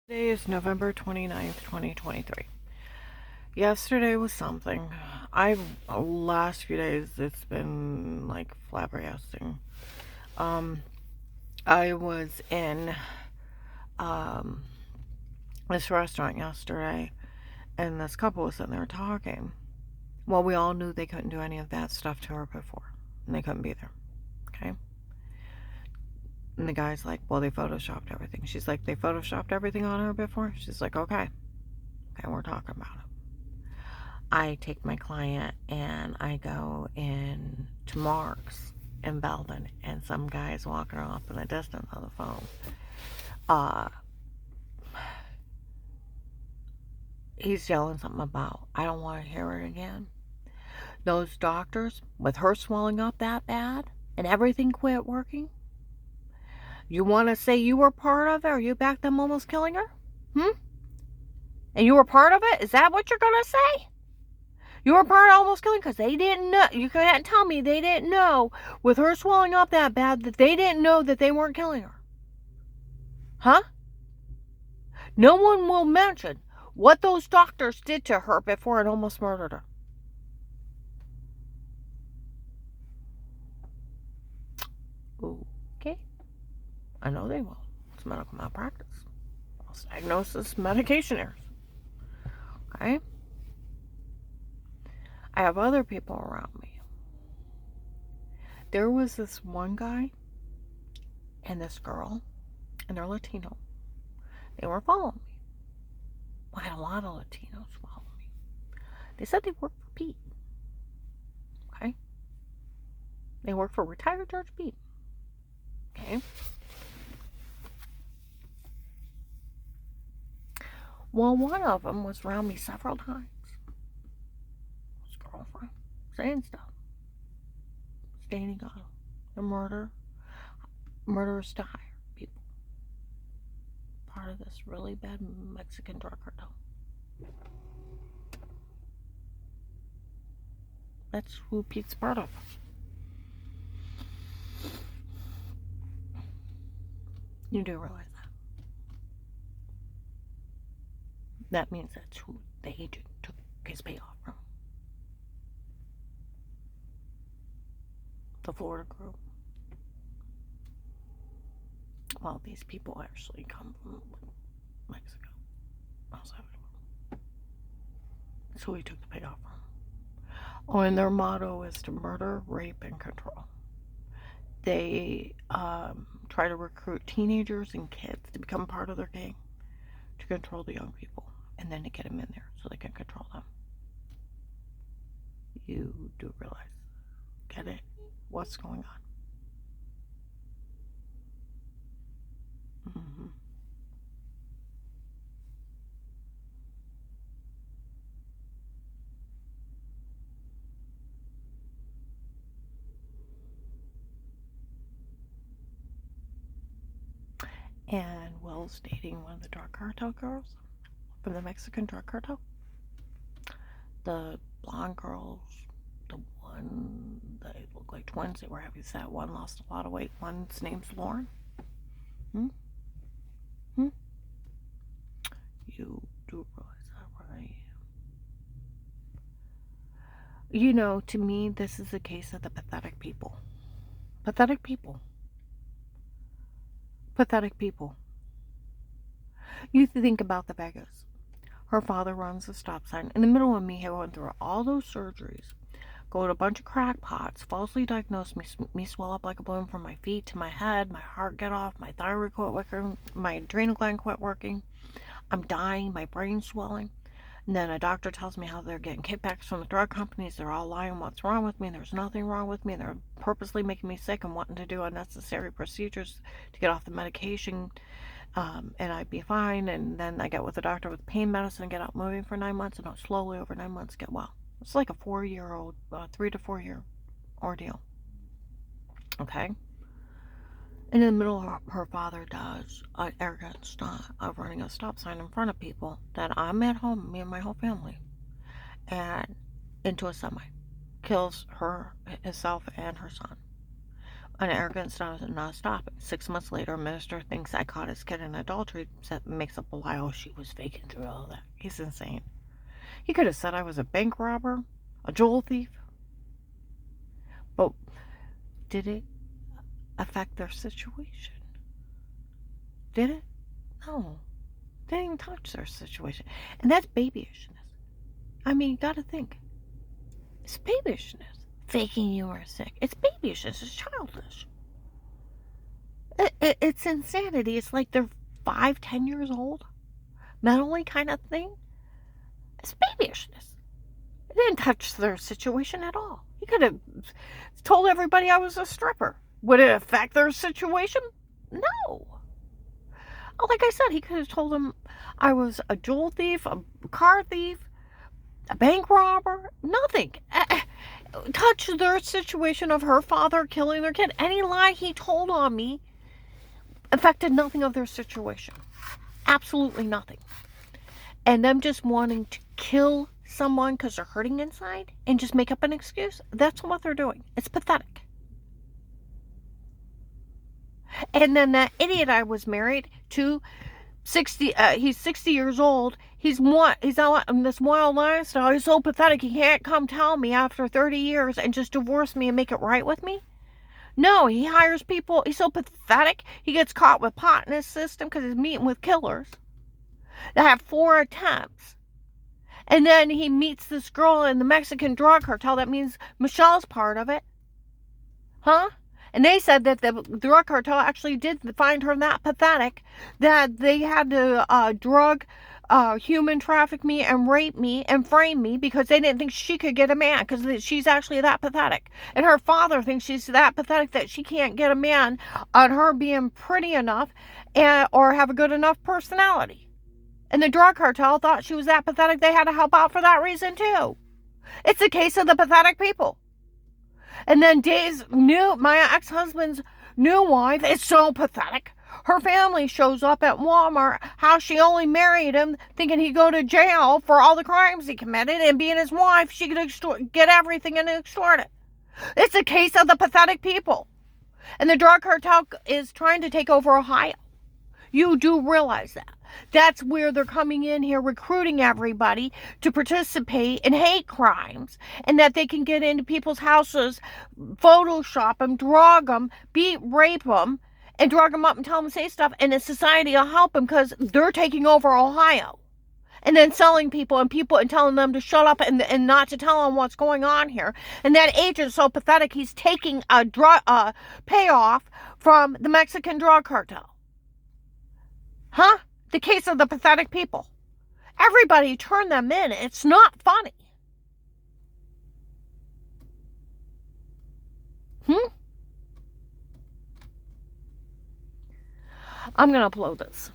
Today is November 29th, 2023. Yesterday was something. Last few days, it's been like flabbergasting. Um, I was in um, this restaurant yesterday, and this couple was sitting there talking. Well, we all knew they couldn't do any of that stuff to her before, and they couldn't be there. Okay? And the guy's like, well, they photoshopped everything. She's like, they photoshopped everything on her before? She's like, okay. Okay, we're talking about it. I take my client and I go in to Mark's in Belden, and some guy's walking off in the distance on the phone. He's yelling something about, I don't want to hear it again. Those doctors, with her swelling up that bad and everything quit working, you want to say you were part of it, or you backed them almost killing her? And you were part of it? Is that what you're going to say? You were part of almost killing because they didn't know. You can't tell me they didn't know with her swelling up that bad that they didn't know that they weren't killing her. Huh? No one will mention what those doctors did to her before it almost murdered her. Okay. I know they will. It's medical malpractice. False diagnosis, medication errors. Okay? I have other people around me. There was this one guy and this girl, and they're Latino. They were following me. I had a lot of Latinos follow me. They said they worked for Pete. Okay? They work for retired Judge Pete. Okay? Well, one of them was around me several times. His girlfriend. Saying stuff. Standing on the murderers to hire people. Part of this really bad Mexican drug cartel. That's who Pete's part of. You do realize that. That means that's who the agent took his payoff from. The Florida group. Well, these people actually come from Mexico. That's who he took the payoff from. Oh, and their motto is to murder, rape, and control. They try to recruit teenagers and kids to become part of their gang to control the young people, and then to get them in there so they can control them. You do realize, get it, what's going on. And Will's dating one of the drug cartel girls from the Mexican drug cartel. The blonde girls, the one they look like twins, they were having that one lost a lot of weight. One's name's Lauren. You do realize that, right? You know, to me, this is a case of the pathetic people. Pathetic people. Pathetic people. You think about the Vegas. Her father runs a stop sign in the middle of me going through all those surgeries, go to a bunch of crackpots, falsely diagnosed me swell up like a balloon from my feet to my head, my heart get off, my thyroid quit working, my adrenal gland quit working, I'm dying, my brain's swelling. And then a doctor tells me how they're getting kickbacks from the drug companies. They're all lying what's wrong with me. There's nothing wrong with me. They're purposely making me sick and wanting to do unnecessary procedures to get off the medication. And I'd be fine. And then I get with the doctor with pain medicine, get out moving for 9 months, and I'll slowly over 9 months get well. It's like a 4-year-old, 3 to 4 year ordeal. Okay? And in the middle, her father does an arrogant stunt of running a stop sign in front of people that I'm at home, me and my whole family, and into a semi. Kills himself and her son. And arrogance not stopping. 6 months later, a minister thinks I caught his kid in adultery, makes up a lie. Oh, she was faking through all that. He's insane. He could have said I was a bank robber, a jewel thief. But did it affect their situation? Did it? No. They didn't even touch their situation. And that's babyishness. I mean, you gotta think. It's babyishness. Faking you are sick. It's babyishness. It's childish. It's insanity. It's like they're 5, 10 years old. Mentally kind of thing. It's babyishness. It didn't touch their situation at all. He could have told everybody I was a stripper. Would it affect their situation? No. Like I said, he could have told them I was a jewel thief, a car thief, a bank robber. Nothing. Touch their situation of her father killing their kid. Any lie he told on me affected nothing of their situation. Absolutely nothing. And them just wanting to kill someone because they're hurting inside and just make up an excuse, that's what they're doing. It's pathetic. And then that idiot I was married to, 60, he's 60 years old. He's on this wild lifestyle. He's so pathetic. He can't come tell me after 30 years and just divorce me and make it right with me. No, he hires people. He's so pathetic. He gets caught with pot in his system because he's meeting with killers that have 4 attempts. And then he meets this girl in the Mexican drug cartel. That means Michelle's part of it. Huh? And they said that the drug cartel actually did find her that pathetic that they had to human traffic me and rape me and frame me because they didn't think she could get a man because she's actually that pathetic. And her father thinks she's that pathetic that she can't get a man on her being pretty enough or have a good enough personality. And the drug cartel thought she was that pathetic they had to help out for that reason too. It's a case of the pathetic people. And then my ex-husband's new wife is so pathetic. Her family shows up at Walmart, how she only married him thinking he'd go to jail for all the crimes he committed, and being his wife, she could get everything and extort it. It's a case of the pathetic people. And the drug cartel is trying to take over Ohio. You do realize that. That's where they're coming in here recruiting everybody to participate in hate crimes and that they can get into people's houses, Photoshop them, drug them, rape them, and drug them up and tell them to say stuff. And the society will help them because they're taking over Ohio. And then selling people and telling them to shut up and not to tell them what's going on here. And that agent's so pathetic, he's taking a payoff from the Mexican drug cartel. Huh? The case of the pathetic people. Everybody turn them in. It's not funny. I'm going to upload this.